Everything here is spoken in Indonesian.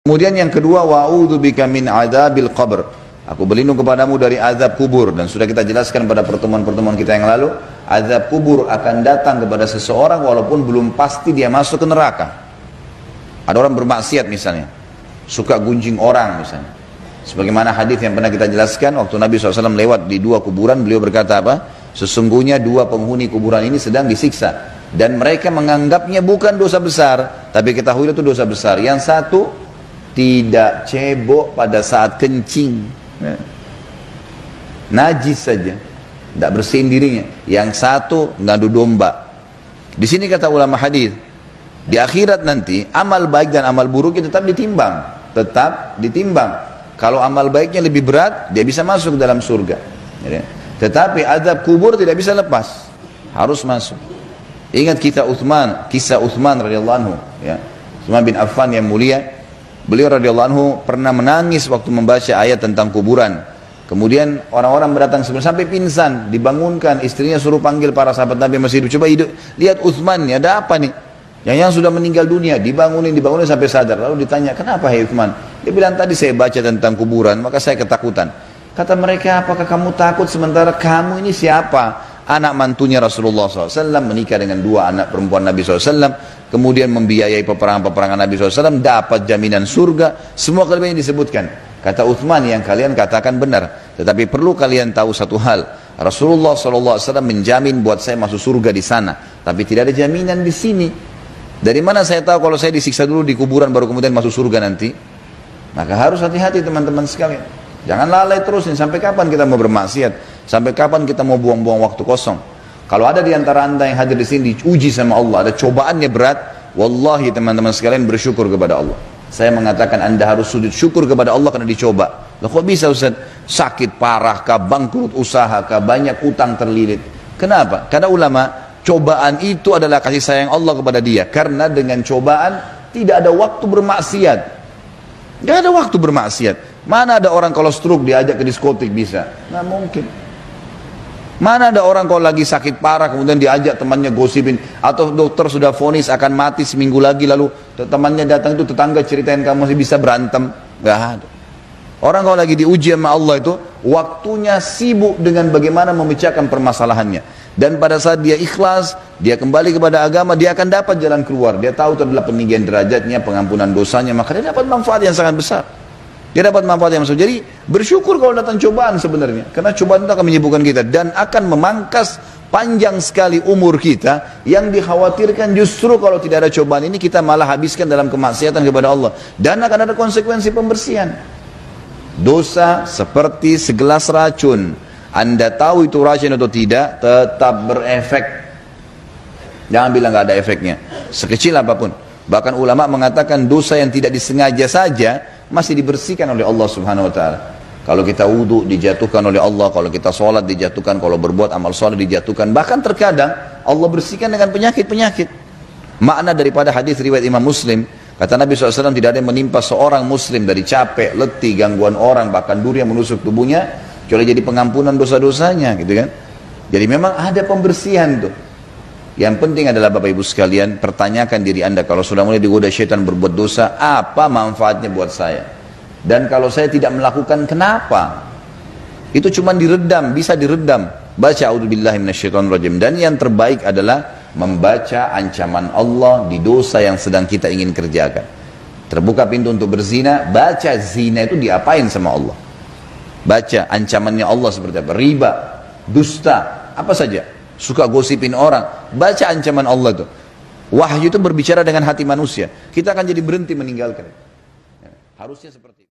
Kemudian yang kedua, wa'udzubika min adzabil qabr. Aku berlindung kepadamu dari azab kubur. Dan sudah kita jelaskan pada pertemuan-pertemuan kita yang lalu, azab kubur akan datang kepada seseorang walaupun belum pasti dia masuk ke neraka. Ada orang bermaksiat misalnya, suka gunjing orang misalnya. Sebagaimana hadis yang pernah kita jelaskan, waktu Nabi SAW lewat di dua kuburan, beliau berkata apa? Sesungguhnya dua penghuni kuburan ini sedang disiksa. Dan mereka menganggapnya bukan dosa besar, tapi ketahui itu dosa besar. Yang satu tidak cebok pada saat kencing, najis saja, tidak bersihin dirinya. Yang satu ngadu domba. Di sini kata ulama hadis, di akhirat nanti amal baik dan amal buruknya tetap ditimbang. Kalau amal baiknya lebih berat, dia bisa masuk dalam surga. Tetapi azab kubur tidak bisa lepas, harus masuk. Ingat kisah Utsman radhiyallahu anhu, ya. Utsman bin Affan yang mulia. Beliau radhiyallahu anhu pernah menangis waktu membaca ayat tentang kuburan. Kemudian orang-orang berdatang sampai pingsan, dibangunkan, istrinya suruh panggil para sahabat Nabi yang masih hidup. Coba lihat Utsman, ada apa nih? Yang sudah meninggal dunia, dibangunin sampai sadar. Lalu ditanya, kenapa hai Utsman? Dia bilang, tadi saya baca tentang kuburan, maka saya ketakutan. Kata mereka, apakah kamu takut sementara kamu ini siapa? Anak mantunya Rasulullah SAW, menikah dengan dua anak perempuan Nabi SAW, kemudian membiayai peperangan-peperangan Nabi SAW, dapat jaminan surga, semua kelebihan disebutkan. Kata Utsman, yang kalian katakan benar, tetapi perlu kalian tahu satu hal, Rasulullah SAW menjamin buat saya masuk surga di sana, tapi tidak ada jaminan di sini. Dari mana saya tahu kalau saya disiksa dulu di kuburan baru kemudian masuk surga nanti? Maka harus hati-hati teman-teman sekalian. Jangan lalai terusin. Sampai kapan kita mau bermaksiat? Sampai kapan kita mau buang-buang waktu kosong? Kalau ada di antara anda yang hadir di sini diuji sama Allah, ada cobaannya berat, wallahi teman-teman sekalian bersyukur kepada Allah. Saya mengatakan anda harus sujud syukur kepada Allah karena dicoba. Loh kok bisa Ustaz? Sakit parah kah, bangkrut usaha kah, banyak utang terlilit. Kenapa? Karena ulama, cobaan itu adalah kasih sayang Allah kepada dia. Karena dengan cobaan tidak ada waktu bermaksiat. Tidak ada waktu bermaksiat. Mana ada orang kalau stroke diajak ke diskotik bisa? Nggak mungkin. Mana ada orang kalau lagi sakit parah kemudian diajak temannya gosipin, atau dokter sudah vonis akan mati seminggu lagi lalu temannya datang itu tetangga ceritain kamu masih bisa berantem? Nggak ada. Orang kalau lagi diuji sama Allah itu waktunya sibuk dengan bagaimana memecahkan permasalahannya. Dan pada saat dia ikhlas, dia kembali kepada agama, dia akan dapat jalan keluar. Dia tahu itu adalah peninggian derajatnya, pengampunan dosanya, maka dia dapat manfaat yang sangat besar. Dia dapat manfaat yang besar. Jadi bersyukur kalau datang cobaan sebenarnya. Karena cobaan itu akan menyibukkan kita dan akan memangkas panjang sekali umur kita. Yang dikhawatirkan justru kalau tidak ada cobaan ini kita malah habiskan dalam kemaksiatan kepada Allah. Dan akan ada konsekuensi pembersihan. Dosa seperti segelas racun. Anda tahu itu racun atau tidak, tetap berefek. Jangan bilang nggak ada efeknya. Sekecil apapun. Bahkan ulama mengatakan dosa yang tidak disengaja saja masih dibersihkan oleh Allah Subhanahu wa taala. Kalau kita wudu dijatuhkan oleh Allah, kalau kita sholat dijatuhkan, kalau berbuat amal soleh dijatuhkan. Bahkan terkadang Allah bersihkan dengan penyakit-penyakit. Makna daripada hadis riwayat Imam Muslim, kata Nabi SAW, tidak ada yang menimpa seorang muslim dari capek, letih, gangguan orang, bahkan duri yang menusuk tubuhnya, kecuali jadi pengampunan dosa-dosanya, gitu kan. Jadi memang ada pembersihan tuh. Yang penting adalah Bapak Ibu sekalian, pertanyakan diri anda, kalau sudah mulai digoda syaitan berbuat dosa, apa manfaatnya buat saya? Dan kalau saya tidak melakukan, kenapa? Itu cuma diredam, bisa diredam. Baca a'udzubillahi minasyaitonirrajim. Dan yang terbaik adalah membaca ancaman Allah di dosa yang sedang kita ingin kerjakan. Terbuka pintu untuk berzina, baca zina itu diapain sama Allah. Baca ancamannya Allah seperti apa, riba, dusta, apa saja. Suka gosipin orang, baca ancaman Allah itu. Wahyu itu berbicara dengan hati manusia. Kita akan jadi berhenti meninggalkan. Harusnya seperti itu.